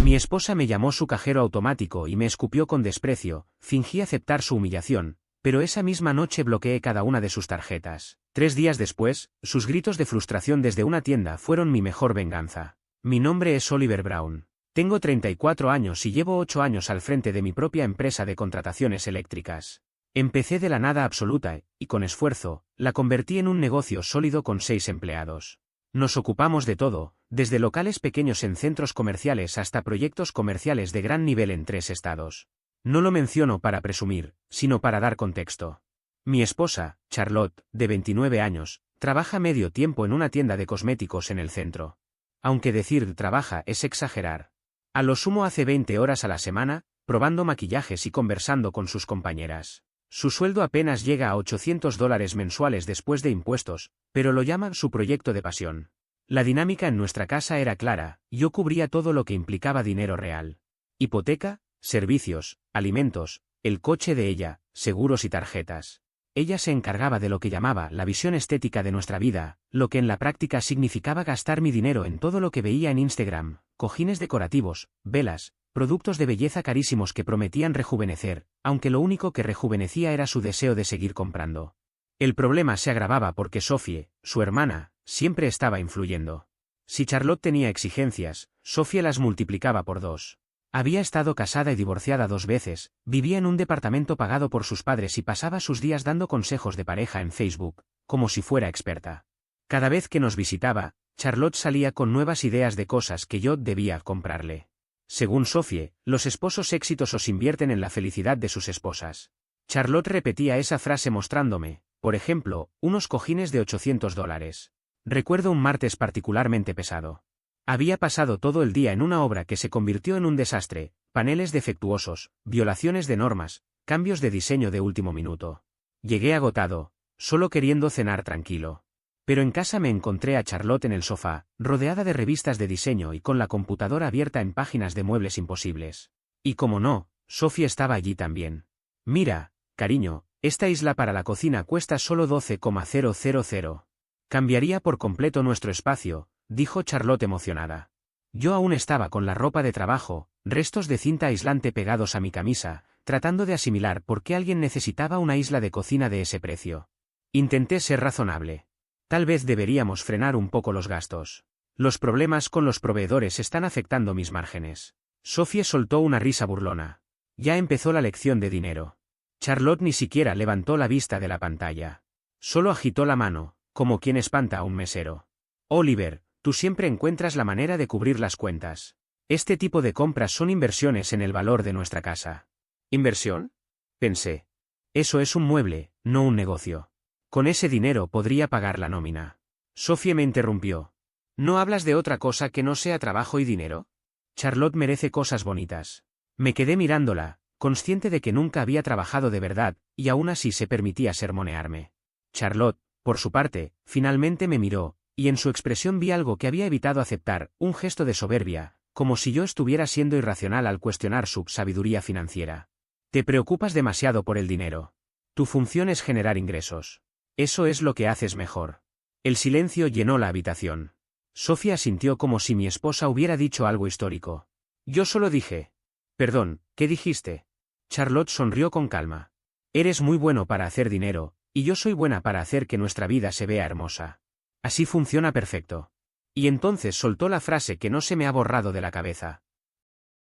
Mi esposa me llamó su cajero automático y me escupió con desprecio, fingí aceptar su humillación, pero esa misma noche bloqueé cada una de sus tarjetas. 3 días después, sus gritos de frustración desde una tienda fueron mi mejor venganza. Mi nombre es Oliver Brown. Tengo 34 años y llevo 8 años al frente de mi propia empresa de contrataciones eléctricas. Empecé de la nada absoluta y, con esfuerzo, la convertí en un negocio sólido con 6 empleados. Nos ocupamos de todo, desde locales pequeños en centros comerciales hasta proyectos comerciales de gran nivel en 3 estados. No lo menciono para presumir, sino para dar contexto. Mi esposa, Charlotte, de 29 años, trabaja medio tiempo en una tienda de cosméticos en el centro. Aunque decir trabaja es exagerar. A lo sumo hace 20 horas a la semana, probando maquillajes y conversando con sus compañeras. Su sueldo apenas llega a $800 mensuales después de impuestos, pero lo llama su proyecto de pasión. La dinámica en nuestra casa era clara, yo cubría todo lo que implicaba dinero real. Hipoteca, servicios, alimentos, el coche de ella, seguros y tarjetas. Ella se encargaba de lo que llamaba la visión estética de nuestra vida, lo que en la práctica significaba gastar mi dinero en todo lo que veía en Instagram, cojines decorativos, velas, productos de belleza carísimos que prometían rejuvenecer, aunque lo único que rejuvenecía era su deseo de seguir comprando. El problema se agravaba porque Sophie, su hermana, siempre estaba influyendo. Si Charlotte tenía exigencias, Sophie las multiplicaba por 2. Había estado casada y divorciada 2 veces, vivía en un departamento pagado por sus padres y pasaba sus días dando consejos de pareja en Facebook, como si fuera experta. Cada vez que nos visitaba, Charlotte salía con nuevas ideas de cosas que yo debía comprarle. Según Sophie, los esposos exitosos invierten en la felicidad de sus esposas. Charlotte repetía esa frase mostrándome, por ejemplo, unos cojines de $800. Recuerdo un martes particularmente pesado. Había pasado todo el día en una obra que se convirtió en un desastre, paneles defectuosos, violaciones de normas, cambios de diseño de último minuto. Llegué agotado, solo queriendo cenar tranquilo. Pero en casa me encontré a Charlotte en el sofá, rodeada de revistas de diseño y con la computadora abierta en páginas de muebles imposibles. Y como no, Sophie estaba allí también. Mira, cariño, esta isla para la cocina cuesta solo $12,000. Cambiaría por completo nuestro espacio, dijo Charlotte emocionada. Yo aún estaba con la ropa de trabajo, restos de cinta aislante pegados a mi camisa, tratando de asimilar por qué alguien necesitaba una isla de cocina de ese precio. Intenté ser razonable. Tal vez deberíamos frenar un poco los gastos. Los problemas con los proveedores están afectando mis márgenes. Sophie soltó una risa burlona. Ya empezó la lección de dinero. Charlotte ni siquiera levantó la vista de la pantalla. Solo agitó la mano, como quien espanta a un mesero. Oliver, tú siempre encuentras la manera de cubrir las cuentas. Este tipo de compras son inversiones en el valor de nuestra casa. ¿Inversión? Pensé. Eso es un mueble, no un negocio. Con ese dinero podría pagar la nómina. Sophie me interrumpió. ¿No hablas de otra cosa que no sea trabajo y dinero? Charlotte merece cosas bonitas. Me quedé mirándola, consciente de que nunca había trabajado de verdad, y aún así se permitía sermonearme. Charlotte, por su parte, finalmente me miró, y en su expresión vi algo que había evitado aceptar, un gesto de soberbia, como si yo estuviera siendo irracional al cuestionar su sabiduría financiera. Te preocupas demasiado por el dinero. Tu función es generar ingresos. Eso es lo que haces mejor. El silencio llenó la habitación. Sophie asintió como si mi esposa hubiera dicho algo histórico. Yo solo dije. Perdón, ¿qué dijiste? Charlotte sonrió con calma. Eres muy bueno para hacer dinero, y yo soy buena para hacer que nuestra vida se vea hermosa. Así funciona perfecto. Y entonces soltó la frase que no se me ha borrado de la cabeza.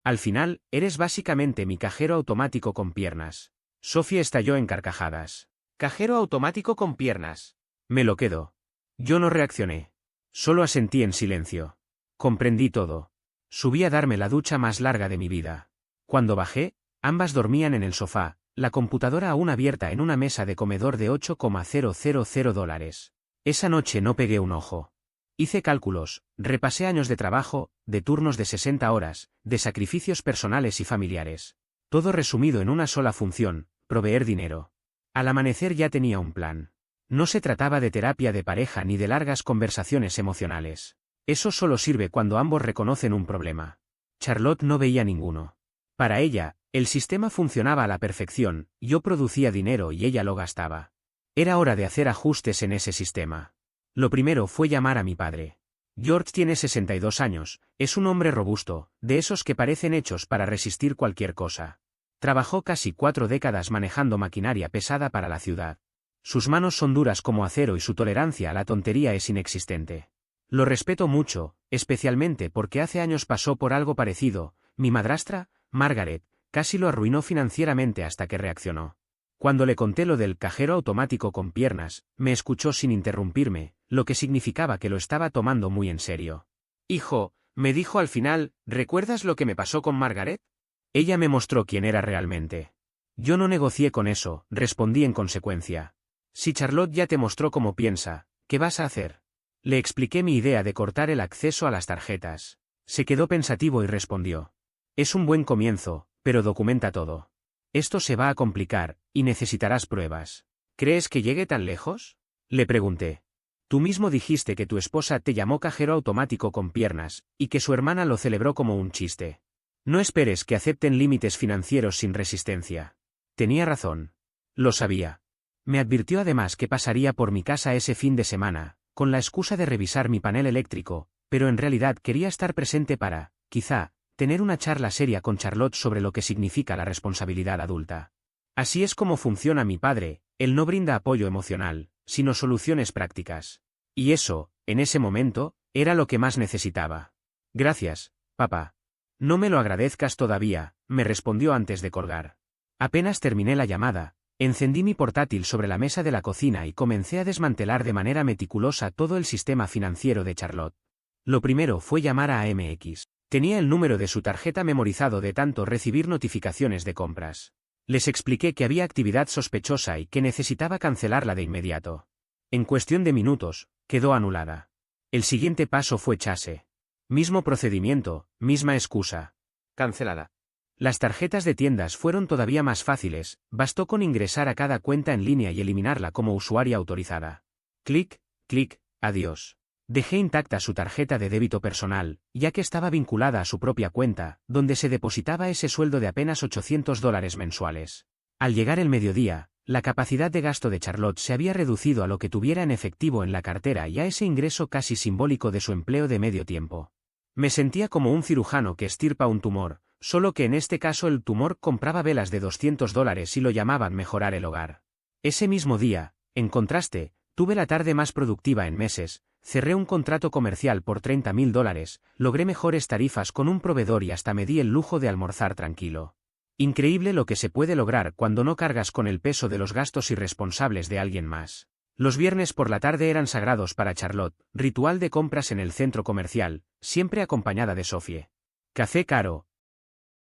Al final, eres básicamente mi cajero automático con piernas. Sophie estalló en carcajadas. Cajero automático con piernas. Me lo quedo. Yo no reaccioné. Solo asentí en silencio. Comprendí todo. Subí a darme la ducha más larga de mi vida. Cuando bajé, ambas dormían en el sofá, la computadora aún abierta en una mesa de comedor de $8,000. Esa noche no pegué un ojo. Hice cálculos, repasé años de trabajo, de turnos de 60 horas, de sacrificios personales y familiares. Todo resumido en una sola función, proveer dinero. Al amanecer ya tenía un plan. No se trataba de terapia de pareja ni de largas conversaciones emocionales. Eso solo sirve cuando ambos reconocen un problema. Charlotte no veía ninguno. Para ella, el sistema funcionaba a la perfección, yo producía dinero y ella lo gastaba. Era hora de hacer ajustes en ese sistema. Lo primero fue llamar a mi padre. George tiene 62 años, es un hombre robusto, de esos que parecen hechos para resistir cualquier cosa. Trabajó casi 4 décadas manejando maquinaria pesada para la ciudad. Sus manos son duras como acero y su tolerancia a la tontería es inexistente. Lo respeto mucho, especialmente porque hace años pasó por algo parecido. Mi madrastra, Margaret, casi lo arruinó financieramente hasta que reaccionó. Cuando le conté lo del cajero automático con piernas, me escuchó sin interrumpirme, lo que significaba que lo estaba tomando muy en serio. Hijo, me dijo al final, ¿recuerdas lo que me pasó con Margaret? Ella me mostró quién era realmente. Yo no negocié con eso, respondí en consecuencia. Si Charlotte ya te mostró cómo piensa, ¿qué vas a hacer? Le expliqué mi idea de cortar el acceso a las tarjetas. Se quedó pensativo y respondió. Es un buen comienzo, pero documenta todo. Esto se va a complicar, y necesitarás pruebas. ¿Crees que llegue tan lejos? Le pregunté. Tú mismo dijiste que tu esposa te llamó cajero automático con piernas, y que su hermana lo celebró como un chiste. No esperes que acepten límites financieros sin resistencia. Tenía razón. Lo sabía. Me advirtió además que pasaría por mi casa ese fin de semana, con la excusa de revisar mi panel eléctrico, pero en realidad quería estar presente para, quizá, tener una charla seria con Charlotte sobre lo que significa la responsabilidad adulta. Así es como funciona mi padre, él no brinda apoyo emocional, sino soluciones prácticas. Y eso, en ese momento, era lo que más necesitaba. Gracias, papá. No me lo agradezcas todavía, me respondió antes de colgar. Apenas terminé la llamada, encendí mi portátil sobre la mesa de la cocina y comencé a desmantelar de manera meticulosa todo el sistema financiero de Charlotte. Lo primero fue llamar a AMX. Tenía el número de su tarjeta memorizado de tanto recibir notificaciones de compras. Les expliqué que había actividad sospechosa y que necesitaba cancelarla de inmediato. En cuestión de minutos, quedó anulada. El siguiente paso fue Chase. Mismo procedimiento, misma excusa. Cancelada. Las tarjetas de tiendas fueron todavía más fáciles, bastó con ingresar a cada cuenta en línea y eliminarla como usuaria autorizada. Clic, clic, adiós. Dejé intacta su tarjeta de débito personal, ya que estaba vinculada a su propia cuenta, donde se depositaba ese sueldo de apenas $800 mensuales. Al llegar el mediodía, la capacidad de gasto de Charlotte se había reducido a lo que tuviera en efectivo en la cartera y a ese ingreso casi simbólico de su empleo de medio tiempo. Me sentía como un cirujano que extirpa un tumor, solo que en este caso el tumor compraba velas de $200 y lo llamaban mejorar el hogar. Ese mismo día, en contraste, tuve la tarde más productiva en meses. Cerré un contrato comercial por $30.000, logré mejores tarifas con un proveedor y hasta me di el lujo de almorzar tranquilo. Increíble lo que se puede lograr cuando no cargas con el peso de los gastos irresponsables de alguien más. Los viernes por la tarde eran sagrados para Charlotte, ritual de compras en el centro comercial, siempre acompañada de Sophie. Café caro.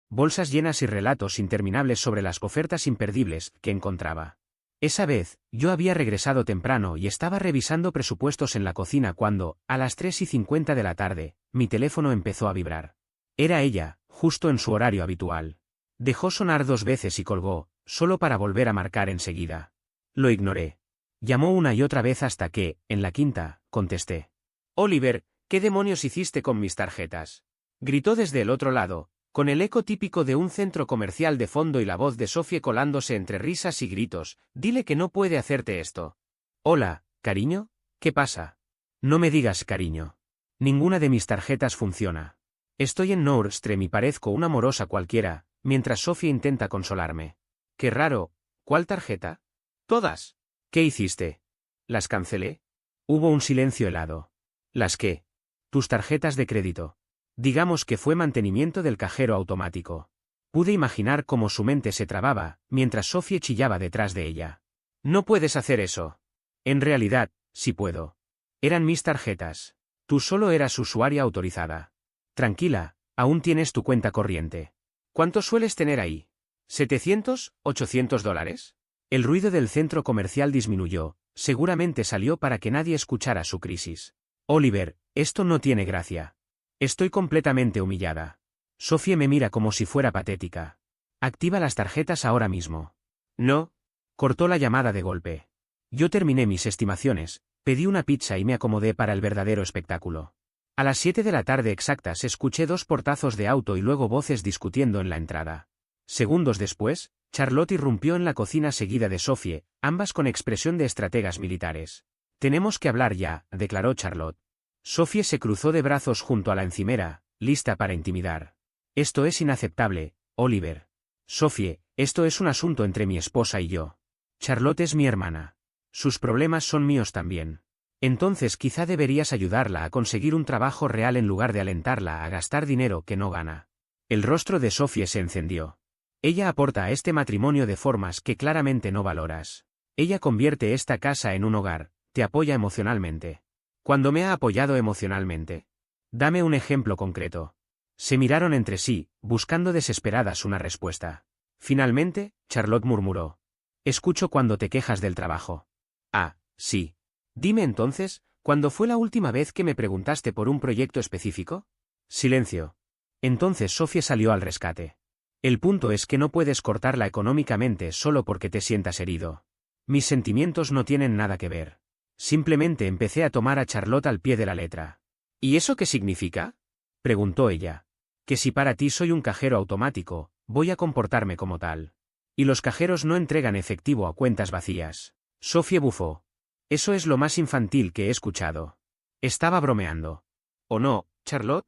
Bolsas llenas y relatos interminables sobre las ofertas imperdibles que encontraba. Esa vez, yo había regresado temprano y estaba revisando presupuestos en la cocina cuando, a las 3:50 de la tarde, mi teléfono empezó a vibrar. Era ella, justo en su horario habitual. Dejó sonar 2 veces y colgó, solo para volver a marcar enseguida. Lo ignoré. Llamó una y otra vez hasta que, en la quinta, contesté. Oliver, ¿qué demonios hiciste con mis tarjetas? Gritó desde el otro lado, con el eco típico de un centro comercial de fondo y la voz de Sophie colándose entre risas y gritos. Dile que no puede hacerte esto. Hola, cariño, ¿qué pasa? No me digas cariño. Ninguna de mis tarjetas funciona. Estoy en Nordstrom y parezco una morosa cualquiera, mientras Sophie intenta consolarme. Qué raro, ¿cuál tarjeta? Todas. ¿Qué hiciste? ¿Las cancelé? Hubo un silencio helado. ¿Las qué? Tus tarjetas de crédito. Digamos que fue mantenimiento del cajero automático. Pude imaginar cómo su mente se trababa, mientras Sophie chillaba detrás de ella. No puedes hacer eso. En realidad, sí puedo. Eran mis tarjetas. Tú solo eras usuaria autorizada. Tranquila, aún tienes tu cuenta corriente. ¿Cuánto sueles tener ahí? ¿$700, $800? El ruido del centro comercial disminuyó, seguramente salió para que nadie escuchara su crisis. Oliver, esto no tiene gracia. Estoy completamente humillada. Sophie me mira como si fuera patética. Activa las tarjetas ahora mismo. No. Cortó la llamada de golpe. Yo terminé mis estimaciones, pedí una pizza y me acomodé para el verdadero espectáculo. A las 7 de la tarde exactas escuché 2 portazos de auto y luego voces discutiendo en la entrada. Segundos después, Charlotte irrumpió en la cocina seguida de Sophie, ambas con expresión de estrategas militares. Tenemos que hablar ya, declaró Charlotte. Sophie se cruzó de brazos junto a la encimera, lista para intimidar. Esto es inaceptable, Oliver. Sophie, esto es un asunto entre mi esposa y yo. Charlotte es mi hermana. Sus problemas son míos también. Entonces quizá deberías ayudarla a conseguir un trabajo real en lugar de alentarla a gastar dinero que no gana. El rostro de Sophie se encendió. Ella aporta a este matrimonio de formas que claramente no valoras. Ella convierte esta casa en un hogar, te apoya emocionalmente. Cuando me ha apoyado emocionalmente. Dame un ejemplo concreto. Se miraron entre sí, buscando desesperadas una respuesta. Finalmente, Charlotte murmuró. Escucho cuando te quejas del trabajo. Ah, sí. Dime entonces, ¿cuándo fue la última vez que me preguntaste por un proyecto específico? Silencio. Entonces Sophie salió al rescate. El punto es que no puedes cortarla económicamente solo porque te sientas herido. Mis sentimientos no tienen nada que ver. Simplemente empecé a tomar a Charlotte al pie de la letra. ¿Y eso qué significa? Preguntó ella. Que si para ti soy un cajero automático, voy a comportarme como tal. Y los cajeros no entregan efectivo a cuentas vacías. Sophie bufó. Eso es lo más infantil que he escuchado. Estaba bromeando. ¿O no, Charlotte?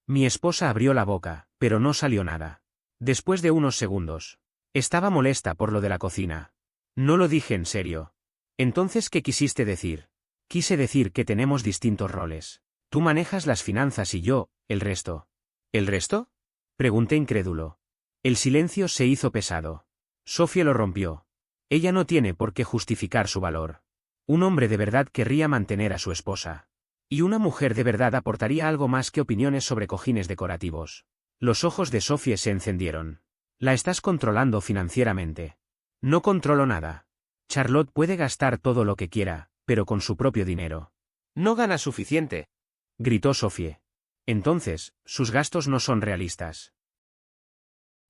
Mi esposa abrió la boca, pero no salió nada. Después de unos segundos. Estaba molesta por lo de la cocina. No lo dije en serio. Entonces, ¿qué quisiste decir? Quise decir que tenemos distintos roles. Tú manejas las finanzas y yo, el resto. ¿El resto? Pregunté incrédulo. El silencio se hizo pesado. Sophie lo rompió. Ella no tiene por qué justificar su valor. Un hombre de verdad querría mantener a su esposa. Y una mujer de verdad aportaría algo más que opiniones sobre cojines decorativos. Los ojos de Sophie se encendieron. La estás controlando financieramente. No controlo nada. Charlotte puede gastar todo lo que quiera, pero con su propio dinero. No gana suficiente, gritó Sophie. Entonces, sus gastos no son realistas.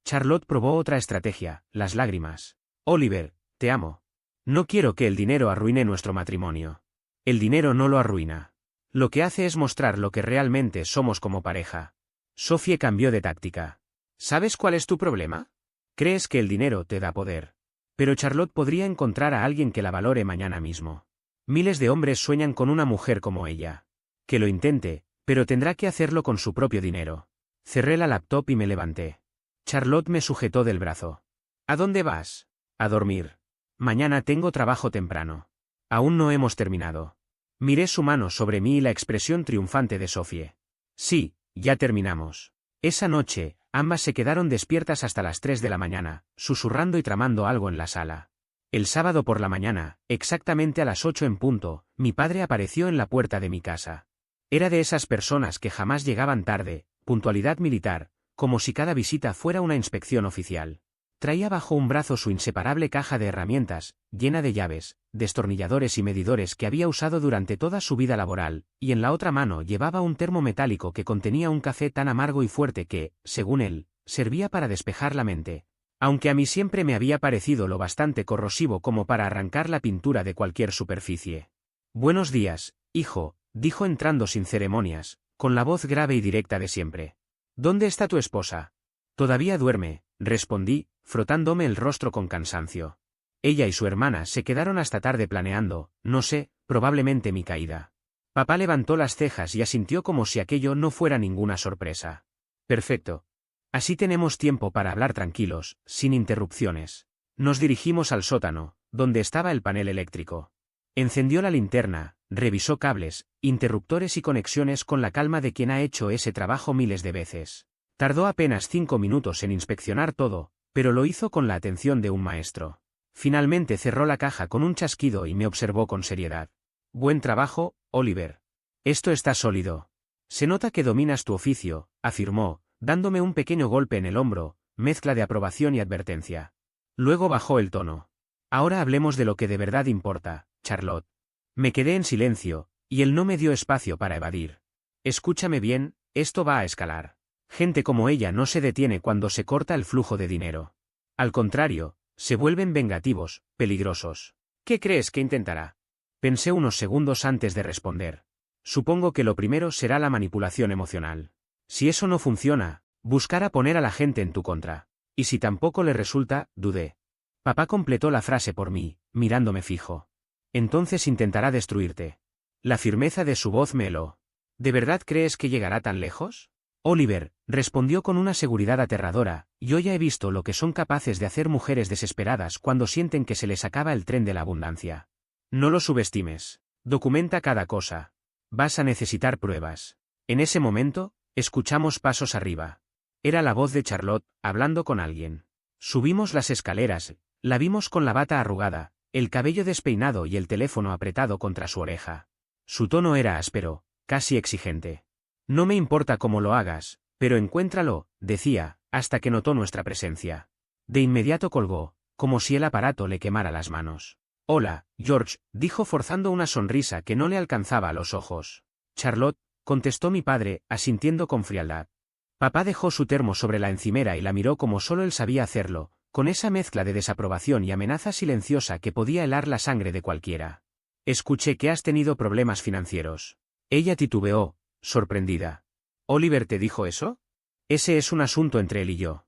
Charlotte probó otra estrategia, las lágrimas. Oliver, te amo. No quiero que el dinero arruine nuestro matrimonio. El dinero no lo arruina. Lo que hace es mostrar lo que realmente somos como pareja. Sophie cambió de táctica. ¿Sabes cuál es tu problema? Crees que el dinero te da poder. Pero Charlotte podría encontrar a alguien que la valore mañana mismo. Miles de hombres sueñan con una mujer como ella. Que lo intente, pero tendrá que hacerlo con su propio dinero. Cerré la laptop y me levanté. Charlotte me sujetó del brazo. ¿A dónde vas? A dormir. Mañana tengo trabajo temprano. Aún no hemos terminado. Miré su mano sobre mí y la expresión triunfante de Sophie. Sí, ya terminamos. Esa noche, ambas se quedaron despiertas hasta las 3 de la mañana, susurrando y tramando algo en la sala. El sábado por la mañana, exactamente a las 8 en punto, mi padre apareció en la puerta de mi casa. Era de esas personas que jamás llegaban tarde, puntualidad militar, como si cada visita fuera una inspección oficial. Traía bajo un brazo su inseparable caja de herramientas, llena de llaves, destornilladores y medidores que había usado durante toda su vida laboral, y en la otra mano llevaba un termo metálico que contenía un café tan amargo y fuerte que, según él, servía para despejar la mente. Aunque a mí siempre me había parecido lo bastante corrosivo como para arrancar la pintura de cualquier superficie. Buenos días, hijo, dijo entrando sin ceremonias, con la voz grave y directa de siempre. ¿Dónde está tu esposa? Todavía duerme, respondí, frotándome el rostro con cansancio. Ella y su hermana se quedaron hasta tarde planeando, no sé, probablemente mi caída. Papá levantó las cejas y asintió como si aquello no fuera ninguna sorpresa. Perfecto. Así tenemos tiempo para hablar tranquilos, sin interrupciones. Nos dirigimos al sótano, donde estaba el panel eléctrico. Encendió la linterna, revisó cables, interruptores y conexiones con la calma de quien ha hecho ese trabajo miles de veces. Tardó apenas 5 minutos en inspeccionar todo, pero lo hizo con la atención de un maestro. Finalmente cerró la caja con un chasquido y me observó con seriedad. Buen trabajo, Oliver. Esto está sólido. Se nota que dominas tu oficio, afirmó, dándome un pequeño golpe en el hombro, mezcla de aprobación y advertencia. Luego bajó el tono. Ahora hablemos de lo que de verdad importa, Charlotte. Me quedé en silencio, y él no me dio espacio para evadir. Escúchame bien, esto va a escalar. Gente como ella no se detiene cuando se corta el flujo de dinero. Al contrario, se vuelven vengativos, peligrosos. ¿Qué crees que intentará? Pensé unos segundos antes de responder. Supongo que lo primero será la manipulación emocional. Si eso no funciona, buscará poner a la gente en tu contra. Y si tampoco le resulta, dudé. Papá completó la frase por mí, mirándome fijo. Entonces intentará destruirte. La firmeza de su voz me heló. ¿De verdad crees que llegará tan lejos? Oliver, respondió con una seguridad aterradora, yo ya he visto lo que son capaces de hacer mujeres desesperadas cuando sienten que se les acaba el tren de la abundancia. No lo subestimes. Documenta cada cosa. Vas a necesitar pruebas. En ese momento, escuchamos pasos arriba. Era la voz de Charlotte, hablando con alguien. Subimos las escaleras, la vimos con la bata arrugada, el cabello despeinado y el teléfono apretado contra su oreja. Su tono era áspero, casi exigente. No me importa cómo lo hagas, pero encuéntralo, decía, hasta que notó nuestra presencia. De inmediato colgó, como si el aparato le quemara las manos. Hola, George, dijo forzando una sonrisa que no le alcanzaba a los ojos. Charlotte, contestó mi padre, asintiendo con frialdad. Papá dejó su termo sobre la encimera y la miró como solo él sabía hacerlo, con esa mezcla de desaprobación y amenaza silenciosa que podía helar la sangre de cualquiera. Escuché que has tenido problemas financieros. Ella titubeó, sorprendida. ¿Oliver te dijo eso? Ese es un asunto entre él y yo.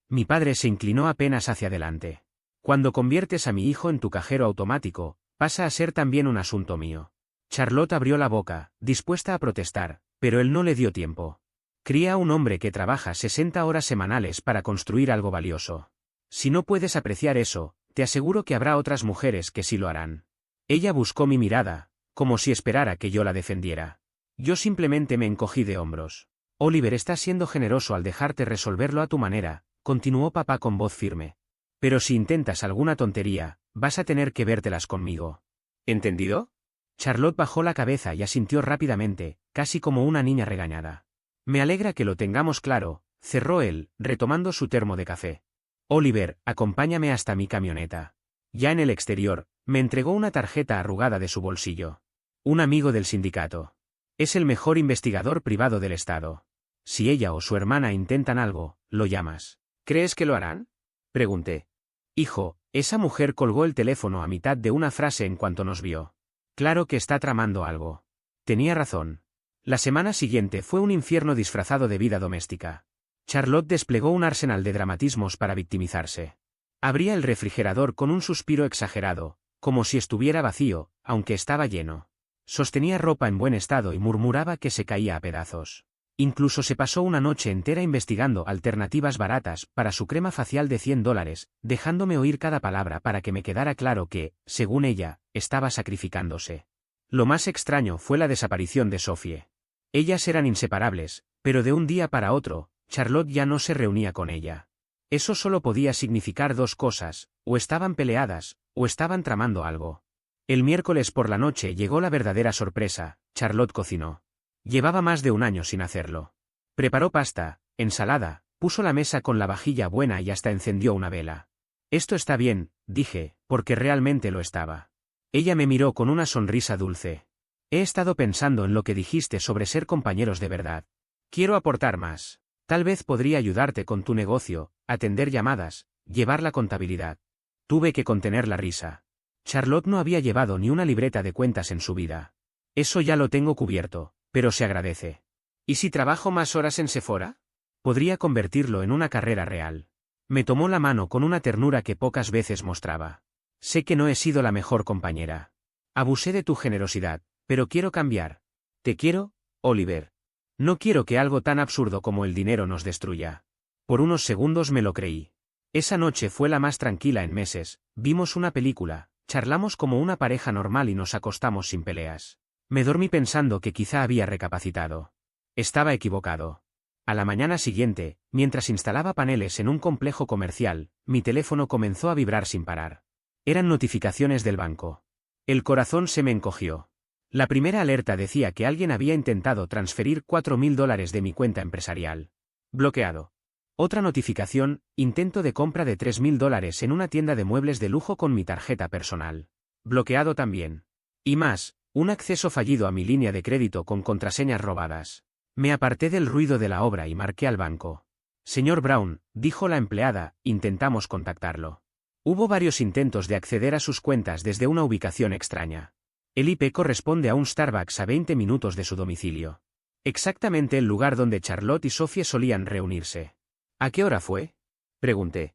Mi padre se inclinó apenas hacia adelante. Cuando conviertes a mi hijo en tu cajero automático, pasa a ser también un asunto mío. Charlotte abrió la boca, dispuesta a protestar, pero él no le dio tiempo. Cría a un hombre que trabaja 60 horas semanales para construir algo valioso. Si no puedes apreciar eso, te aseguro que habrá otras mujeres que sí lo harán. Ella buscó mi mirada, como si esperara que yo la defendiera. Yo simplemente me encogí de hombros. Oliver está siendo generoso al dejarte resolverlo a tu manera, continuó papá con voz firme. Pero si intentas alguna tontería, vas a tener que vértelas conmigo. ¿Entendido? Charlotte bajó la cabeza y asintió rápidamente, casi como una niña regañada. Me alegra que lo tengamos claro, cerró él, retomando su termo de café. Oliver, acompáñame hasta mi camioneta. Ya en el exterior, me entregó una tarjeta arrugada de su bolsillo. Un amigo del sindicato. Es el mejor investigador privado del estado. Si ella o su hermana intentan algo, lo llamas. ¿Crees que lo harán? Pregunté. Hijo, esa mujer colgó el teléfono a mitad de una frase en cuanto nos vio. Claro que está tramando algo. Tenía razón. La semana siguiente fue un infierno disfrazado de vida doméstica. Charlotte desplegó un arsenal de dramatismos para victimizarse. Abría el refrigerador con un suspiro exagerado, como si estuviera vacío, aunque estaba lleno. Sostenía ropa en buen estado y murmuraba que se caía a pedazos. Incluso se pasó una noche entera investigando alternativas baratas para su crema facial de $100, dejándome oír cada palabra para que me quedara claro que, según ella, estaba sacrificándose. Lo más extraño fue la desaparición de Sophie. Ellas eran inseparables, pero de un día para otro, Charlotte ya no se reunía con ella. Eso solo podía significar dos cosas, o estaban peleadas, o estaban tramando algo. El miércoles por la noche llegó la verdadera sorpresa, Charlotte cocinó. Llevaba más de un año sin hacerlo. Preparó pasta, ensalada, puso la mesa con la vajilla buena y hasta encendió una vela. Esto está bien, dije, porque realmente lo estaba. Ella me miró con una sonrisa dulce. He estado pensando en lo que dijiste sobre ser compañeros de verdad. Quiero aportar más. Tal vez podría ayudarte con tu negocio, atender llamadas, llevar la contabilidad. Tuve que contener la risa. Charlotte no había llevado ni una libreta de cuentas en su vida. Eso ya lo tengo cubierto, pero se agradece. ¿Y si trabajo más horas en Sephora? Podría convertirlo en una carrera real. Me tomó la mano con una ternura que pocas veces mostraba. Sé que no he sido la mejor compañera. Abusé de tu generosidad, pero quiero cambiar. Te quiero, Oliver. No quiero que algo tan absurdo como el dinero nos destruya. Por unos segundos me lo creí. Esa noche fue la más tranquila en meses, vimos una película, charlamos como una pareja normal y nos acostamos sin peleas. Me dormí pensando que quizá había recapacitado. Estaba equivocado. A la mañana siguiente, mientras instalaba paneles en un complejo comercial, mi teléfono comenzó a vibrar sin parar. Eran notificaciones del banco. El corazón se me encogió. La primera alerta decía que alguien había intentado transferir $4.000 de mi cuenta empresarial. Bloqueado. Otra notificación, intento de compra de $3.000 en una tienda de muebles de lujo con mi tarjeta personal. Bloqueado también. Y más, un acceso fallido a mi línea de crédito con contraseñas robadas. Me aparté del ruido de la obra y marqué al banco. Señor Brown, dijo la empleada, intentamos contactarlo. Hubo varios intentos de acceder a sus cuentas desde una ubicación extraña. El IP corresponde a un Starbucks a 20 minutos de su domicilio. Exactamente el lugar donde Charlotte y Sophie solían reunirse. ¿A qué hora fue? Pregunté.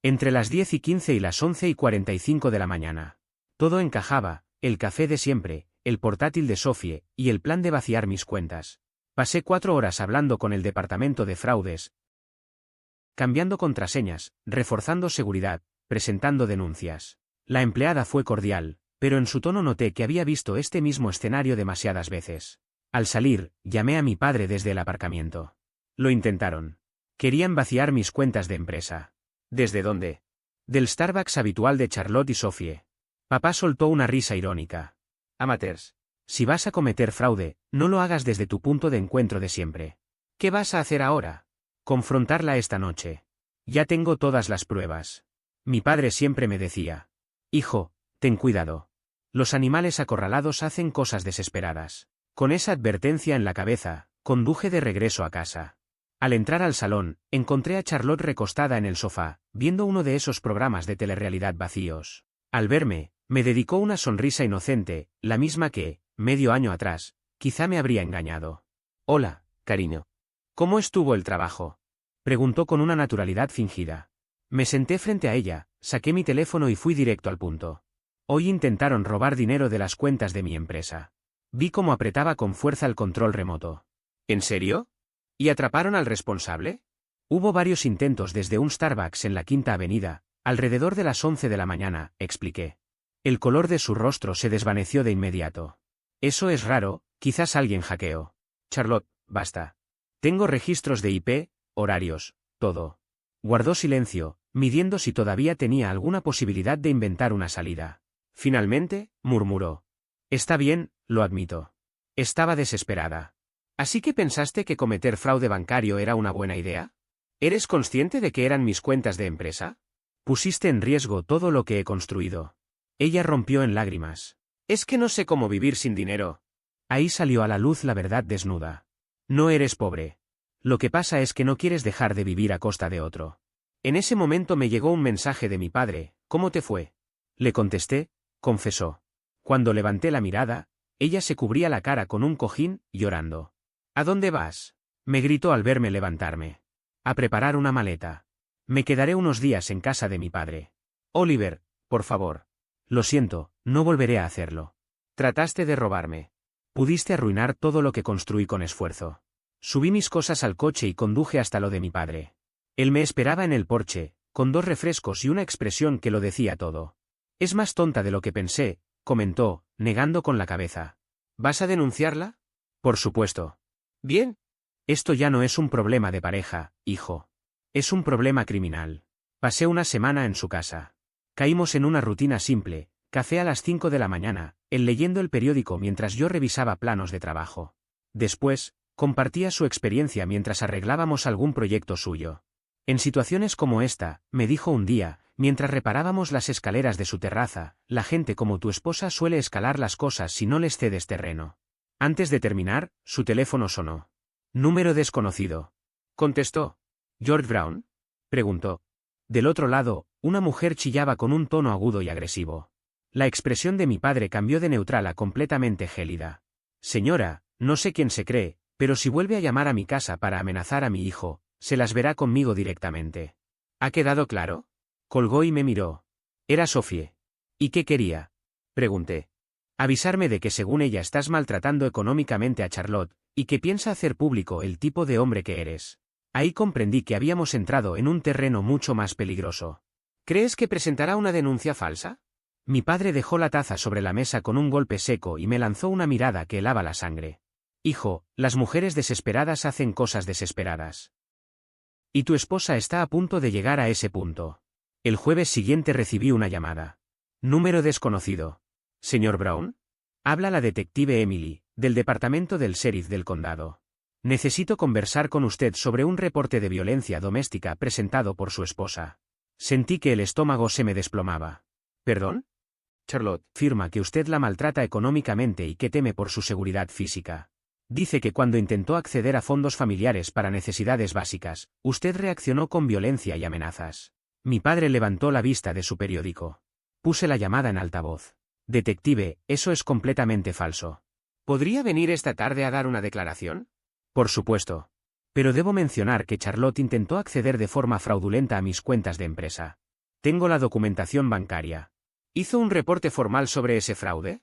Entre las 10:15 y las 11:45 de la mañana. Todo encajaba, el café de siempre, el portátil de Sophie y el plan de vaciar mis cuentas. Pasé 4 horas hablando con el departamento de fraudes, cambiando contraseñas, reforzando seguridad, presentando denuncias. La empleada fue cordial, pero en su tono noté que había visto este mismo escenario demasiadas veces. Al salir, llamé a mi padre desde el aparcamiento. Lo intentaron. Querían vaciar mis cuentas de empresa. ¿Desde dónde? Del Starbucks habitual de Charlotte y Sophie. Papá soltó una risa irónica. Amateurs. Si vas a cometer fraude, no lo hagas desde tu punto de encuentro de siempre. ¿Qué vas a hacer ahora? Confrontarla esta noche. Ya tengo todas las pruebas. Mi padre siempre me decía: hijo, ten cuidado. Los animales acorralados hacen cosas desesperadas. Con esa advertencia en la cabeza, conduje de regreso a casa. Al entrar al salón, encontré a Charlotte recostada en el sofá, viendo uno de esos programas de telerrealidad vacíos. Al verme, me dedicó una sonrisa inocente, la misma que, medio año atrás, quizá me habría engañado. Hola, cariño. ¿Cómo estuvo el trabajo? Preguntó con una naturalidad fingida. Me senté frente a ella, saqué mi teléfono y fui directo al punto. Hoy intentaron robar dinero de las cuentas de mi empresa. Vi cómo apretaba con fuerza el control remoto. ¿En serio? ¿Y atraparon al responsable? Hubo varios intentos desde un Starbucks en la Quinta Avenida, alrededor de las 11 de la mañana, expliqué. El color de su rostro se desvaneció de inmediato. Eso es raro, quizás alguien hackeó. Charlotte, basta. Tengo registros de IP, horarios, todo. Guardó silencio, midiendo si todavía tenía alguna posibilidad de inventar una salida. Finalmente, murmuró. Está bien, lo admito. Estaba desesperada. ¿Así que pensaste que cometer fraude bancario era una buena idea? ¿Eres consciente de que eran mis cuentas de empresa? Pusiste en riesgo todo lo que he construido. Ella rompió en lágrimas. Es que no sé cómo vivir sin dinero. Ahí salió a la luz la verdad desnuda. No eres pobre. Lo que pasa es que no quieres dejar de vivir a costa de otro. En ese momento me llegó un mensaje de mi padre. ¿Cómo te fue? Le contesté, confesó. Cuando levanté la mirada, ella se cubría la cara con un cojín, llorando. ¿A dónde vas? Me gritó al verme levantarme. A preparar una maleta. Me quedaré unos días en casa de mi padre. Oliver, por favor. Lo siento, no volveré a hacerlo. Trataste de robarme. Pudiste arruinar todo lo que construí con esfuerzo. Subí mis cosas al coche y conduje hasta lo de mi padre. Él me esperaba en el porche, con 2 refrescos y una expresión que lo decía todo. Es más tonta de lo que pensé, comentó, negando con la cabeza. ¿Vas a denunciarla? Por supuesto. Bien. Esto ya no es un problema de pareja, hijo. Es un problema criminal. Pasé una semana en su casa. Caímos en una rutina simple, café a las 5 de la mañana, él leyendo el periódico mientras yo revisaba planos de trabajo. Después, compartía su experiencia mientras arreglábamos algún proyecto suyo. En situaciones como esta, me dijo un día, mientras reparábamos las escaleras de su terraza, la gente como tu esposa suele escalar las cosas si no les cedes terreno. Antes de terminar, su teléfono sonó. Número desconocido. Contestó. ¿George Brown? Preguntó. Del otro lado, una mujer chillaba con un tono agudo y agresivo. La expresión de mi padre cambió de neutral a completamente gélida. Señora, no sé quién se cree, pero si vuelve a llamar a mi casa para amenazar a mi hijo, se las verá conmigo directamente. ¿Ha quedado claro? Colgó y me miró. Era Sophie. ¿Y qué quería? Pregunté. Avisarme de que según ella estás maltratando económicamente a Charlotte, y que piensa hacer público el tipo de hombre que eres. Ahí comprendí que habíamos entrado en un terreno mucho más peligroso. ¿Crees que presentará una denuncia falsa? Mi padre dejó la taza sobre la mesa con un golpe seco y me lanzó una mirada que helaba la sangre. Hijo, las mujeres desesperadas hacen cosas desesperadas. Y tu esposa está a punto de llegar a ese punto. El jueves siguiente recibí una llamada. Número desconocido. ¿Señor Brown? Habla la detective Emily, del departamento del sheriff del condado. Necesito conversar con usted sobre un reporte de violencia doméstica presentado por su esposa. Sentí que el estómago se me desplomaba. ¿Perdón? Charlotte afirma que usted la maltrata económicamente y que teme por su seguridad física. Dice que cuando intentó acceder a fondos familiares para necesidades básicas, usted reaccionó con violencia y amenazas. Mi padre levantó la vista de su periódico. Puse la llamada en altavoz. Detective, eso es completamente falso. ¿Podría venir esta tarde a dar una declaración? Por supuesto. Pero debo mencionar que Charlotte intentó acceder de forma fraudulenta a mis cuentas de empresa. Tengo la documentación bancaria. ¿Hizo un reporte formal sobre ese fraude?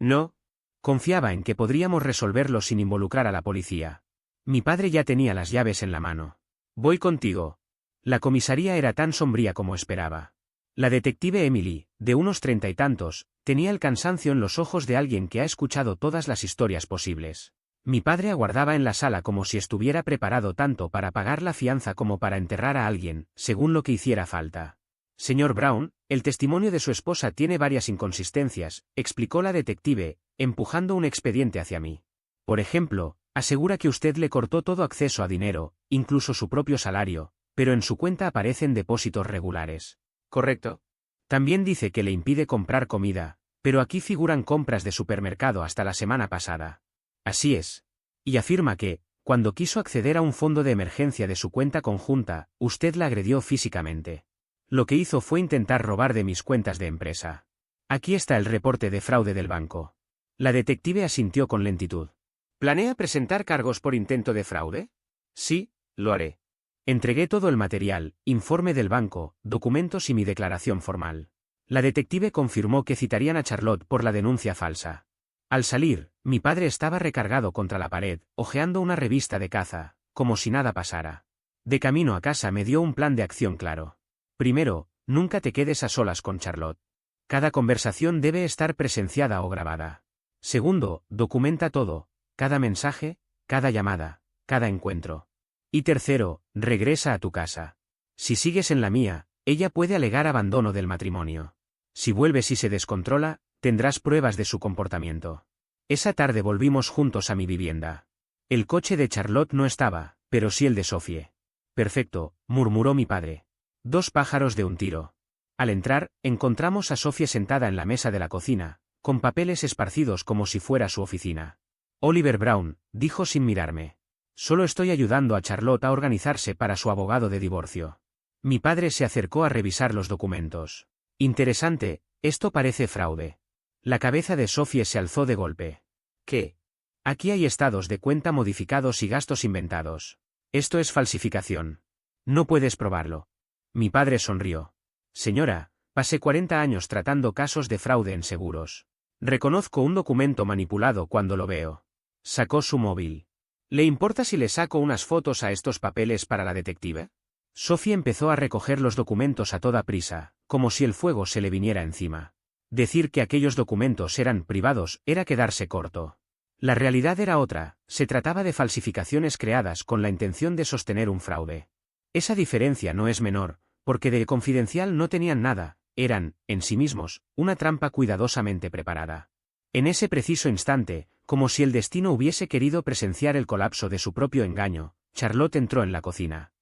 No. Confiaba en que podríamos resolverlo sin involucrar a la policía. Mi padre ya tenía las llaves en la mano. Voy contigo. La comisaría era tan sombría como esperaba. La detective Emily, de unos 30 y tantos, tenía el cansancio en los ojos de alguien que ha escuchado todas las historias posibles. Mi padre aguardaba en la sala como si estuviera preparado tanto para pagar la fianza como para enterrar a alguien, según lo que hiciera falta. Señor Brown, el testimonio de su esposa tiene varias inconsistencias, explicó la detective, empujando un expediente hacia mí. Por ejemplo, asegura que usted le cortó todo acceso a dinero, incluso su propio salario, pero en su cuenta aparecen depósitos regulares. ¿Correcto? También dice que le impide comprar comida, pero aquí figuran compras de supermercado hasta la semana pasada. Así es. Y afirma que, cuando quiso acceder a un fondo de emergencia de su cuenta conjunta, usted la agredió físicamente. Lo que hizo fue intentar robar de mis cuentas de empresa. Aquí está el reporte de fraude del banco. La detective asintió con lentitud. ¿Planea presentar cargos por intento de fraude? Sí, lo haré. Entregué todo el material, informe del banco, documentos y mi declaración formal. La detective confirmó que citarían a Charlotte por la denuncia falsa. Al salir, mi padre estaba recargado contra la pared, hojeando una revista de caza, como si nada pasara. De camino a casa me dio un plan de acción claro. Primero, nunca te quedes a solas con Charlotte. Cada conversación debe estar presenciada o grabada. Segundo, documenta todo, cada mensaje, cada llamada, cada encuentro. Y tercero, regresa a tu casa. Si sigues en la mía, ella puede alegar abandono del matrimonio. Si vuelves y se descontrola, tendrás pruebas de su comportamiento. Esa tarde volvimos juntos a mi vivienda. El coche de Charlotte no estaba, pero sí el de Sophie. Perfecto, murmuró mi padre. 2 pájaros de un tiro. Al entrar, encontramos a Sophie sentada en la mesa de la cocina, con papeles esparcidos como si fuera su oficina. Oliver Brown, dijo sin mirarme. Solo estoy ayudando a Charlotte a organizarse para su abogado de divorcio. Mi padre se acercó a revisar los documentos. Interesante, esto parece fraude. La cabeza de Sophie se alzó de golpe. ¿Qué? Aquí hay estados de cuenta modificados y gastos inventados. Esto es falsificación. No puedes probarlo. Mi padre sonrió. Señora, pasé 40 años tratando casos de fraude en seguros. Reconozco un documento manipulado cuando lo veo. Sacó su móvil. ¿Le importa si le saco unas fotos a estos papeles para la detective? Sophie empezó a recoger los documentos a toda prisa, como si el fuego se le viniera encima. Decir que aquellos documentos eran privados era quedarse corto. La realidad era otra, se trataba de falsificaciones creadas con la intención de sostener un fraude. Esa diferencia no es menor, porque de confidencial no tenían nada, eran, en sí mismos, una trampa cuidadosamente preparada. En ese preciso instante, como si el destino hubiese querido presenciar el colapso de su propio engaño, Charlotte entró en la cocina.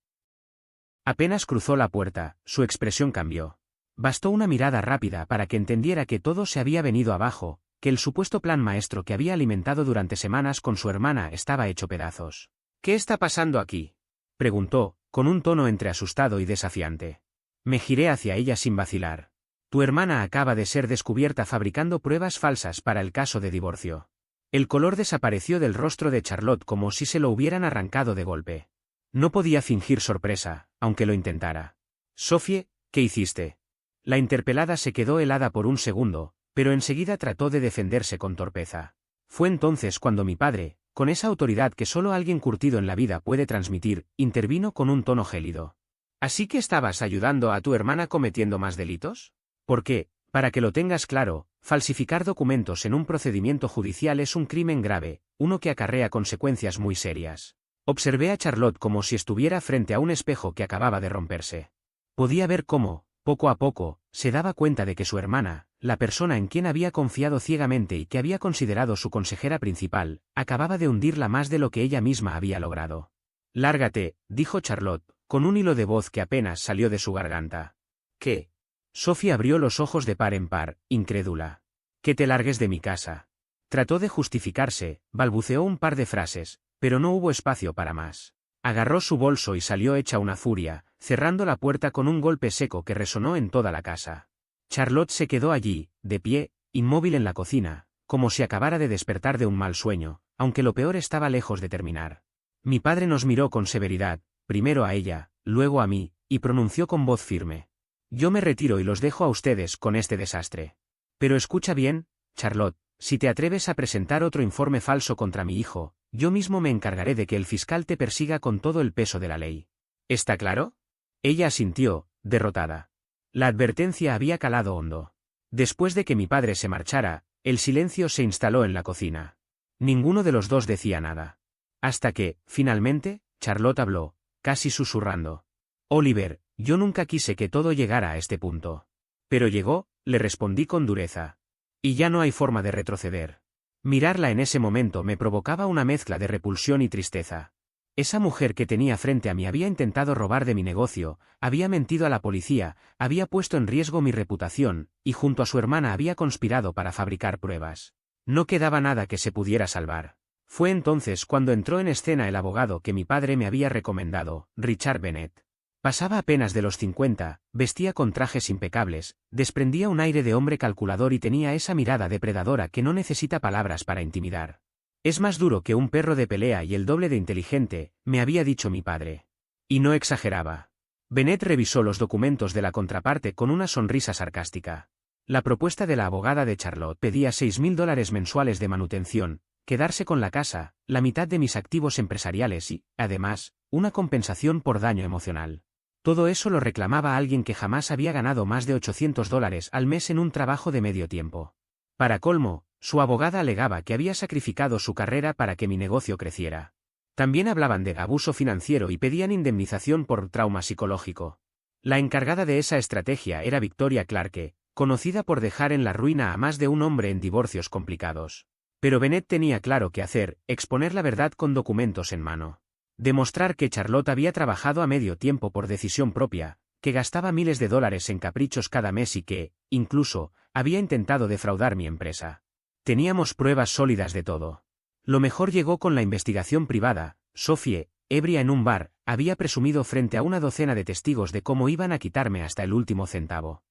Apenas cruzó la puerta, su expresión cambió. Bastó una mirada rápida para que entendiera que todo se había venido abajo, que el supuesto plan maestro que había alimentado durante semanas con su hermana estaba hecho pedazos. ¿Qué está pasando aquí?, preguntó, con un tono entre asustado y desafiante. Me giré hacia ella sin vacilar. Tu hermana acaba de ser descubierta fabricando pruebas falsas para el caso de divorcio. El color desapareció del rostro de Charlotte como si se lo hubieran arrancado de golpe. No podía fingir sorpresa, aunque lo intentara. Sophie, ¿qué hiciste? La interpelada se quedó helada por un segundo, pero enseguida trató de defenderse con torpeza. Fue entonces cuando mi padre, con esa autoridad que solo alguien curtido en la vida puede transmitir, intervino con un tono gélido. ¿Así que estabas ayudando a tu hermana cometiendo más delitos? Porque, para que lo tengas claro, falsificar documentos en un procedimiento judicial es un crimen grave, uno que acarrea consecuencias muy serias. Observé a Charlotte como si estuviera frente a un espejo que acababa de romperse. Podía ver cómo, poco a poco, se daba cuenta de que su hermana, la persona en quien había confiado ciegamente y que había considerado su consejera principal, acababa de hundirla más de lo que ella misma había logrado. Lárgate, dijo Charlotte, con un hilo de voz que apenas salió de su garganta. ¿Qué? Sophie abrió los ojos de par en par, incrédula. Que te largues de mi casa. Trató de justificarse, balbuceó un par de frases, pero no hubo espacio para más. Agarró su bolso y salió hecha una furia, cerrando la puerta con un golpe seco que resonó en toda la casa. Charlotte se quedó allí, de pie, inmóvil en la cocina, como si acabara de despertar de un mal sueño, aunque lo peor estaba lejos de terminar. Mi padre nos miró con severidad, primero a ella, luego a mí, y pronunció con voz firme. Yo me retiro y los dejo a ustedes con este desastre. Pero escucha bien, Charlotte, Si te atreves a presentar otro informe falso contra mi hijo, yo mismo me encargaré de que el fiscal te persiga con todo el peso de la ley. ¿Está claro? Ella asintió, derrotada. La advertencia había calado hondo. Después de que mi padre se marchara, el silencio se instaló en la cocina. Ninguno de los dos decía nada. Hasta que, finalmente, Charlotte habló, casi susurrando. Oliver, yo nunca quise que todo llegara a este punto. Pero llegó, le respondí con dureza. Y ya no hay forma de retroceder. Mirarla en ese momento me provocaba una mezcla de repulsión y tristeza. Esa mujer que tenía frente a mí había intentado robar de mi negocio, había mentido a la policía, había puesto en riesgo mi reputación, y junto a su hermana había conspirado para fabricar pruebas. No quedaba nada que se pudiera salvar. Fue entonces cuando entró en escena el abogado que mi padre me había recomendado, Richard Bennett. Pasaba apenas de los 50, vestía con trajes impecables, desprendía un aire de hombre calculador y tenía esa mirada depredadora que no necesita palabras para intimidar. Es más duro que un perro de pelea y el doble de inteligente, me había dicho mi padre. Y no exageraba. Bennett revisó los documentos de la contraparte con una sonrisa sarcástica. La propuesta de la abogada de Charlotte pedía $6.000 mensuales de manutención, quedarse con la casa, la mitad de mis activos empresariales y, además, una compensación por daño emocional. Todo eso lo reclamaba alguien que jamás había ganado más de $800 al mes en un trabajo de medio tiempo. Para colmo, su abogada alegaba que había sacrificado su carrera para que mi negocio creciera. También hablaban de abuso financiero y pedían indemnización por trauma psicológico. La encargada de esa estrategia era Victoria Clarke, conocida por dejar en la ruina a más de un hombre en divorcios complicados. Pero Bennett tenía claro qué hacer, exponer la verdad con documentos en mano. Demostrar que Charlotte había trabajado a medio tiempo por decisión propia, que gastaba miles de dólares en caprichos cada mes y que, incluso, había intentado defraudar mi empresa. Teníamos pruebas sólidas de todo. Lo mejor llegó con la investigación privada. Sophie, ebria en un bar, había presumido frente a una docena de testigos de cómo iban a quitarme hasta el último centavo.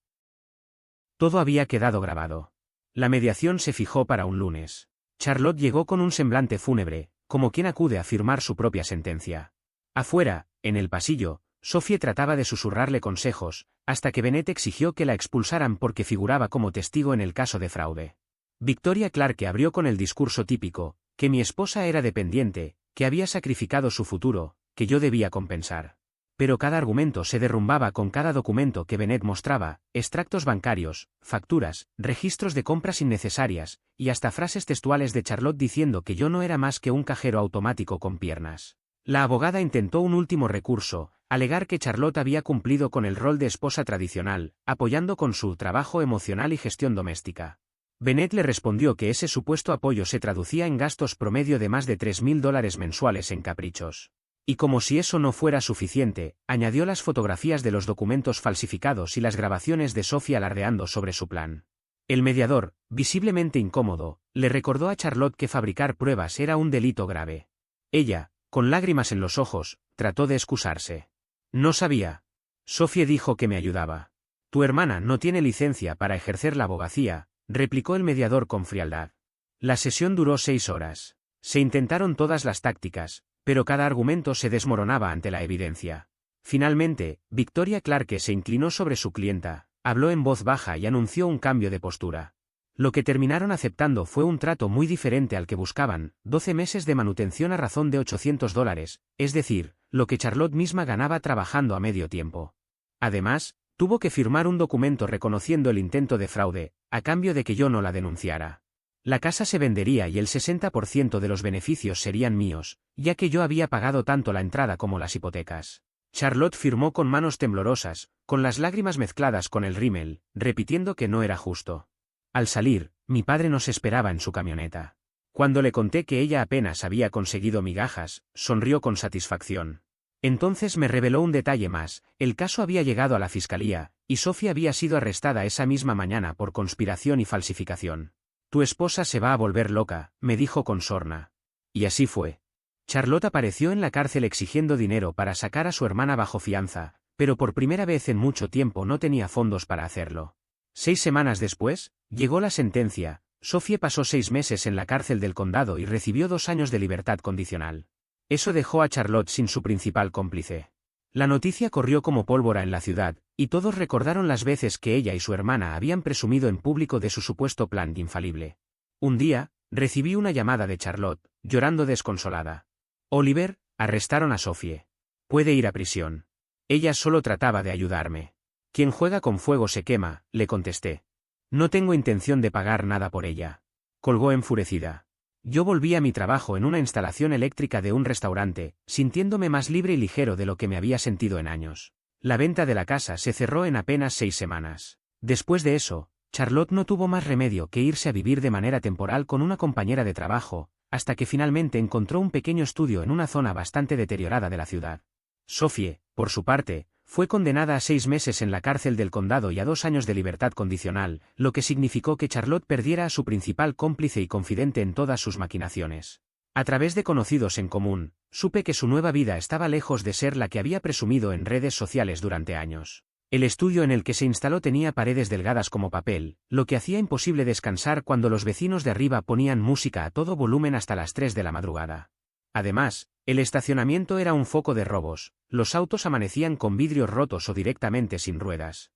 Todo había quedado grabado. La mediación se fijó para un lunes. Charlotte llegó con un semblante fúnebre, como quien acude a firmar su propia sentencia. Afuera, en el pasillo, Sophie trataba de susurrarle consejos, hasta que Bennett exigió que la expulsaran porque figuraba como testigo en el caso de fraude. Victoria Clarke abrió con el discurso típico, que mi esposa era dependiente, que había sacrificado su futuro, que yo debía compensar. Pero cada argumento se derrumbaba con cada documento que Bennett mostraba, extractos bancarios, facturas, registros de compras innecesarias, y hasta frases textuales de Charlotte diciendo que yo no era más que un cajero automático con piernas. La abogada intentó un último recurso, alegar que Charlotte había cumplido con el rol de esposa tradicional, apoyando con su trabajo emocional y gestión doméstica. Bennett le respondió que ese supuesto apoyo se traducía en gastos promedio de más de $3.000 mensuales en caprichos. Y como si eso no fuera suficiente, añadió las fotografías de los documentos falsificados y las grabaciones de Sophie alardeando sobre su plan. El mediador, visiblemente incómodo, le recordó a Charlotte que fabricar pruebas era un delito grave. Ella, con lágrimas en los ojos, trató de excusarse. No sabía. Sophie dijo que me ayudaba. Tu hermana no tiene licencia para ejercer la abogacía, replicó el mediador con frialdad. La sesión duró 6 horas. Se intentaron todas las tácticas, pero cada argumento se desmoronaba ante la evidencia. Finalmente, Victoria Clarke se inclinó sobre su clienta, habló en voz baja y anunció un cambio de postura. Lo que terminaron aceptando fue un trato muy diferente al que buscaban, 12 meses de manutención a razón de $800, es decir, lo que Charlotte misma ganaba trabajando a medio tiempo. Además, tuvo que firmar un documento reconociendo el intento de fraude, a cambio de que yo no la denunciara. La casa se vendería y el 60% de los beneficios serían míos, ya que yo había pagado tanto la entrada como las hipotecas. Charlotte firmó con manos temblorosas, con las lágrimas mezcladas con el rímel, repitiendo que no era justo. Al salir, mi padre nos esperaba en su camioneta. Cuando le conté que ella apenas había conseguido migajas, sonrió con satisfacción. Entonces me reveló un detalle más: el caso había llegado a la fiscalía, y Sophie había sido arrestada esa misma mañana por conspiración y falsificación. Tu esposa se va a volver loca, me dijo con sorna. Y así fue. Charlotte apareció en la cárcel exigiendo dinero para sacar a su hermana bajo fianza, pero por primera vez en mucho tiempo no tenía fondos para hacerlo. 6 semanas después, llegó la sentencia. Sophie pasó 6 meses en la cárcel del condado y recibió 2 años de libertad condicional. Eso dejó a Charlotte sin su principal cómplice. La noticia corrió como pólvora en la ciudad, y todos recordaron las veces que ella y su hermana habían presumido en público de su supuesto plan infalible. Un día, recibí una llamada de Charlotte, llorando desconsolada. Oliver, arrestaron a Sophie. Puede ir a prisión. Ella solo trataba de ayudarme. Quien juega con fuego se quema, le contesté. No tengo intención de pagar nada por ella. Colgó enfurecida. Yo volví a mi trabajo en una instalación eléctrica de un restaurante, sintiéndome más libre y ligero de lo que me había sentido en años. La venta de la casa se cerró en apenas 6 semanas. Después de eso, Charlotte no tuvo más remedio que irse a vivir de manera temporal con una compañera de trabajo, hasta que finalmente encontró un pequeño estudio en una zona bastante deteriorada de la ciudad. Sophie, por su parte, fue condenada a 6 meses en la cárcel del condado y a 2 años de libertad condicional, lo que significó que Charlotte perdiera a su principal cómplice y confidente en todas sus maquinaciones. A través de conocidos en común, supe que su nueva vida estaba lejos de ser la que había presumido en redes sociales durante años. El estudio en el que se instaló tenía paredes delgadas como papel, lo que hacía imposible descansar cuando los vecinos de arriba ponían música a todo volumen hasta las 3 de la madrugada. Además, el estacionamiento era un foco de robos, los autos amanecían con vidrios rotos o directamente sin ruedas.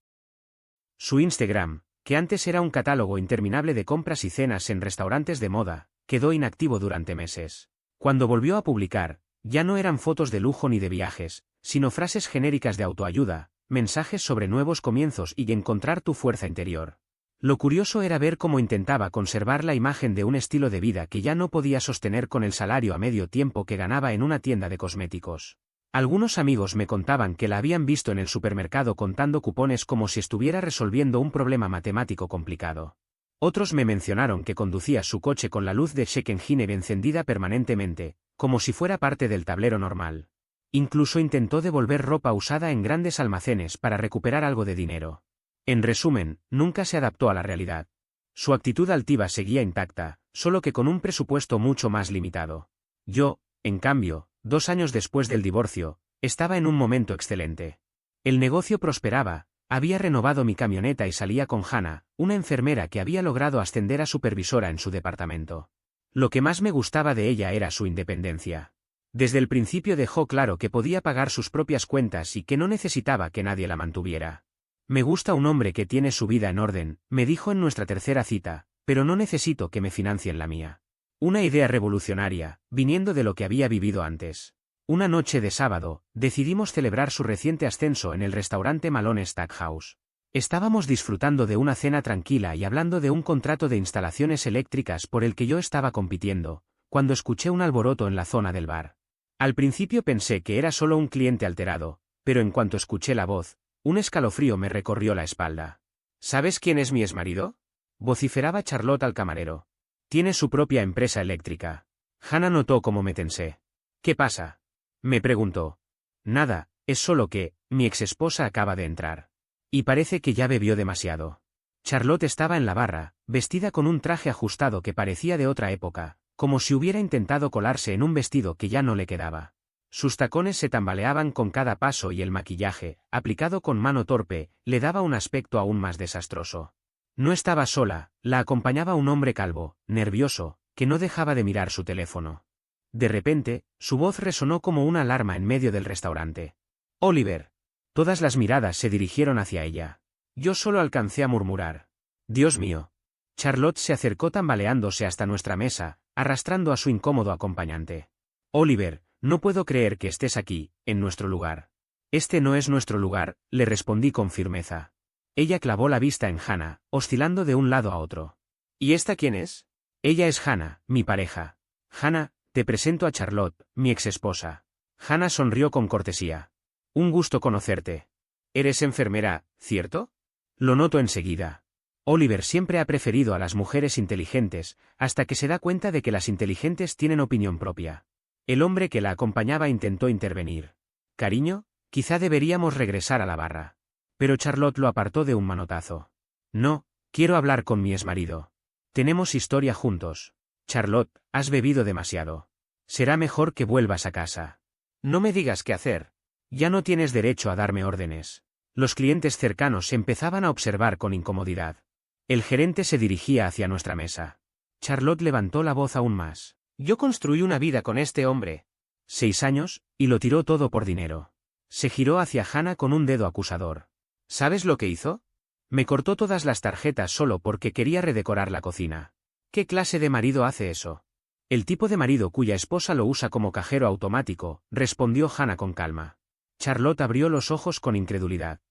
Su Instagram, que antes era un catálogo interminable de compras y cenas en restaurantes de moda, quedó inactivo durante meses. Cuando volvió a publicar, ya no eran fotos de lujo ni de viajes, sino frases genéricas de autoayuda, mensajes sobre nuevos comienzos y encontrar tu fuerza interior. Lo curioso era ver cómo intentaba conservar la imagen de un estilo de vida que ya no podía sostener con el salario a medio tiempo que ganaba en una tienda de cosméticos. Algunos amigos me contaban que la habían visto en el supermercado contando cupones como si estuviera resolviendo un problema matemático complicado. Otros me mencionaron que conducía su coche con la luz de check engine encendida permanentemente, como si fuera parte del tablero normal. Incluso intentó devolver ropa usada en grandes almacenes para recuperar algo de dinero. En resumen, nunca se adaptó a la realidad. Su actitud altiva seguía intacta, solo que con un presupuesto mucho más limitado. Yo, en cambio, 2 años después del divorcio, estaba en un momento excelente. El negocio prosperaba, había renovado mi camioneta y salía con Hannah, una enfermera que había logrado ascender a supervisora en su departamento. Lo que más me gustaba de ella era su independencia. Desde el principio dejó claro que podía pagar sus propias cuentas y que no necesitaba que nadie la mantuviera. Me gusta un hombre que tiene su vida en orden, me dijo en nuestra tercera cita, pero no necesito que me financien la mía. Una idea revolucionaria, viniendo de lo que había vivido antes. Una noche de sábado, decidimos celebrar su reciente ascenso en el restaurante Malone Stackhouse. Estábamos disfrutando de una cena tranquila y hablando de un contrato de instalaciones eléctricas por el que yo estaba compitiendo, cuando escuché un alboroto en la zona del bar. Al principio pensé que era solo un cliente alterado, pero en cuanto escuché la voz, un escalofrío me recorrió la espalda. ¿Sabes quién es mi exmarido?, vociferaba Charlotte al camarero. Tiene su propia empresa eléctrica. Hannah notó cómo me tensé. ¿Qué pasa?, me preguntó. Nada, es solo que, mi exesposa acaba de entrar. Y parece que ya bebió demasiado. Charlotte estaba en la barra, vestida con un traje ajustado que parecía de otra época, como si hubiera intentado colarse en un vestido que ya no le quedaba. Sus tacones se tambaleaban con cada paso y el maquillaje, aplicado con mano torpe, le daba un aspecto aún más desastroso. No estaba sola, la acompañaba un hombre calvo, nervioso, que no dejaba de mirar su teléfono. De repente, su voz resonó como una alarma en medio del restaurante. «Oliver». Todas las miradas se dirigieron hacia ella. Yo solo alcancé a murmurar. «Dios mío». Charlotte se acercó tambaleándose hasta nuestra mesa, arrastrando a su incómodo acompañante. «Oliver, no puedo creer que estés aquí, en nuestro lugar». «Este no es nuestro lugar», le respondí con firmeza. Ella clavó la vista en Hannah, oscilando de un lado a otro. «¿Y esta quién es?». «Ella es Hannah, mi pareja». «Hannah, te presento a Charlotte, mi exesposa». Hannah sonrió con cortesía. «Un gusto conocerte. Eres enfermera, ¿cierto?». «Lo noto enseguida». Oliver siempre ha preferido a las mujeres inteligentes, hasta que se da cuenta de que las inteligentes tienen opinión propia. El hombre que la acompañaba intentó intervenir. «Cariño, quizá deberíamos regresar a la barra». Pero Charlotte lo apartó de un manotazo. «No, quiero hablar con mi exmarido. Tenemos historia juntos. Charlotte, has bebido demasiado. Será mejor que vuelvas a casa». «No me digas qué hacer. Ya no tienes derecho a darme órdenes». Los clientes cercanos empezaban a observar con incomodidad. El gerente se dirigía hacia nuestra mesa. Charlotte levantó la voz aún más. «Yo construí una vida con este hombre». 6 años, y lo tiró todo por dinero. Se giró hacia Hannah con un dedo acusador. «¿Sabes lo que hizo? Me cortó todas las tarjetas solo porque quería redecorar la cocina. ¿Qué clase de marido hace eso? El tipo de marido cuya esposa lo usa como cajero automático, respondió Hannah con calma. Charlotte abrió los ojos con incredulidad.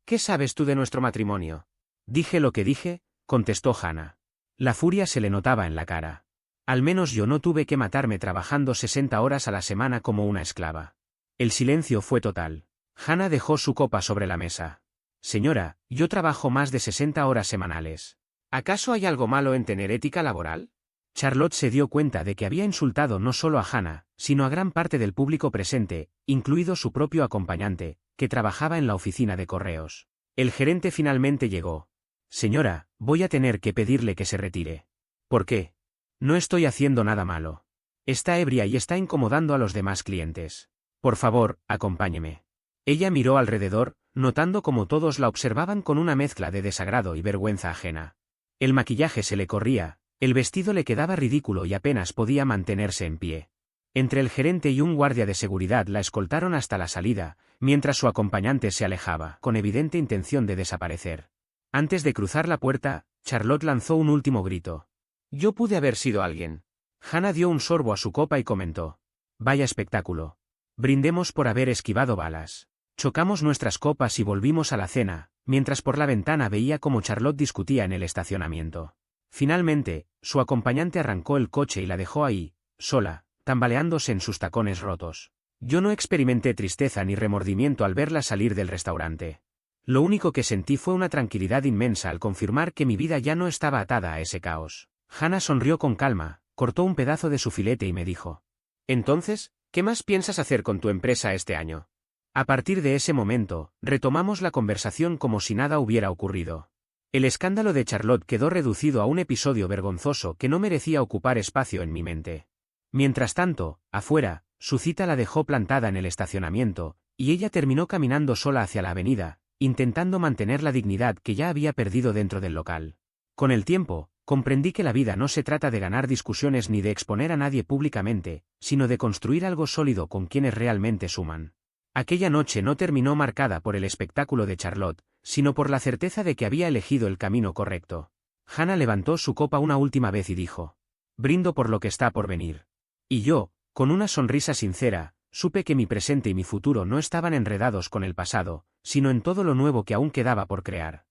¿Qué sabes tú de nuestro matrimonio? Dije lo que dije, contestó Hannah. La furia se le notaba en la cara. Al menos yo no tuve que matarme trabajando 60 horas a la semana como una esclava. El silencio fue total. Hannah dejó su copa sobre la mesa. Señora, yo trabajo más de 60 horas semanales. ¿Acaso hay algo malo en tener ética laboral? Charlotte se dio cuenta de que había insultado no solo a Hannah, sino a gran parte del público presente, incluido su propio acompañante, que trabajaba en la oficina de correos. El gerente finalmente llegó. Señora, voy a tener que pedirle que se retire. ¿Por qué? No estoy haciendo nada malo. Está ebria y está incomodando a los demás clientes. Por favor, acompáñeme. Ella miró alrededor, notando cómo todos la observaban con una mezcla de desagrado y vergüenza ajena. El maquillaje se le corría, el vestido le quedaba ridículo y apenas podía mantenerse en pie. Entre el gerente y un guardia de seguridad la escoltaron hasta la salida, mientras su acompañante se alejaba, con evidente intención de desaparecer. Antes de cruzar la puerta, Charlotte lanzó un último grito. Yo pude haber sido alguien. Hannah dio un sorbo a su copa y comentó. Vaya espectáculo. Brindemos por haber esquivado balas. Chocamos nuestras copas y volvimos a la cena, mientras por la ventana veía cómo Charlotte discutía en el estacionamiento. Finalmente, su acompañante arrancó el coche y la dejó ahí, sola, tambaleándose en sus tacones rotos. Yo no experimenté tristeza ni remordimiento al verla salir del restaurante. Lo único que sentí fue una tranquilidad inmensa al confirmar que mi vida ya no estaba atada a ese caos. Hannah sonrió con calma, cortó un pedazo de su filete y me dijo. Entonces, ¿qué más piensas hacer con tu empresa este año? A partir de ese momento, retomamos la conversación como si nada hubiera ocurrido. El escándalo de Charlotte quedó reducido a un episodio vergonzoso que no merecía ocupar espacio en mi mente. Mientras tanto, afuera, su cita la dejó plantada en el estacionamiento, y ella terminó caminando sola hacia la avenida, intentando mantener la dignidad que ya había perdido dentro del local. Con el tiempo, comprendí que la vida no se trata de ganar discusiones ni de exponer a nadie públicamente, sino de construir algo sólido con quienes realmente suman. Aquella noche no terminó marcada por el espectáculo de Charlotte, sino por la certeza de que había elegido el camino correcto. Hannah levantó su copa una última vez y dijo. Brindo por lo que está por venir. Y yo, con una sonrisa sincera, supe que mi presente y mi futuro no estaban enredados con el pasado, sino en todo lo nuevo que aún quedaba por crear.